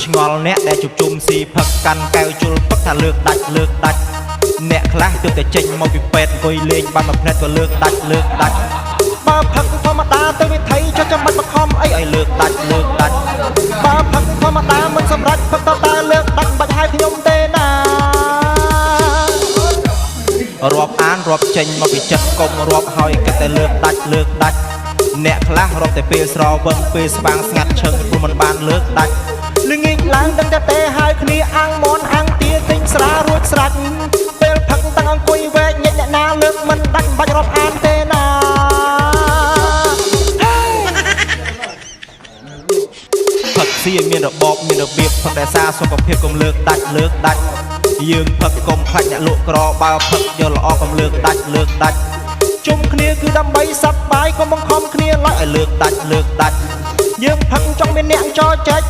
ឆ្ងល់អ្នកដែលជួបជុំស៊ីផឹកកាន់កែវជុលផឹកថាលើកដាច់អ្នកខ្លះទើបតែចេញមកពីពេទ្យអង្គុយលេងបានមួយផ្លែក៏លើកដាច់បើផឹកធម្មតាទៅវិថីចុះចាំបាច់បខំអីឲ្យលើកដាច់បើផឹកធម្មតាមិនសម្រេចផឹកតើលើកដាច់បាច់ឲ្យខ្ញុំទេណារាប់អានរាប់ចេញមកពីចិត្តកុំរាប់ហើយគិតតែលើកដាច់អ្នកខ្លះរាប់តែពេលស្រវឹងពេលស្វាងស្ងាត់ឈឹងព្រោះមិនបានលើកដាច់ល្ងាចឡើងដឹងតែទេហើយគ្នាអាំងមន់អាំងទាទិញស្រារួចស្រេចពេលផឹកតាំងអង្គុយវែកញិចអ្នកណាលើកមិនដាច់បាច់រាប់អានទេណាផឹកស៊ីឲ្យមានរបបមានរបៀបផឹកតែសារសុខភាពកុំលើកដាច់យើងផឹកកុំខ្លាចអ្នកលក់ក្របើផឹកយកល្អកុំលើកដាច់ជុំគ្នាគឺដើម្បីសប្បាយកុំបង្ខំគ្នាឡើយឲ្យលើកដាច់យើងផឹកចង់មានអ្នកចោចែក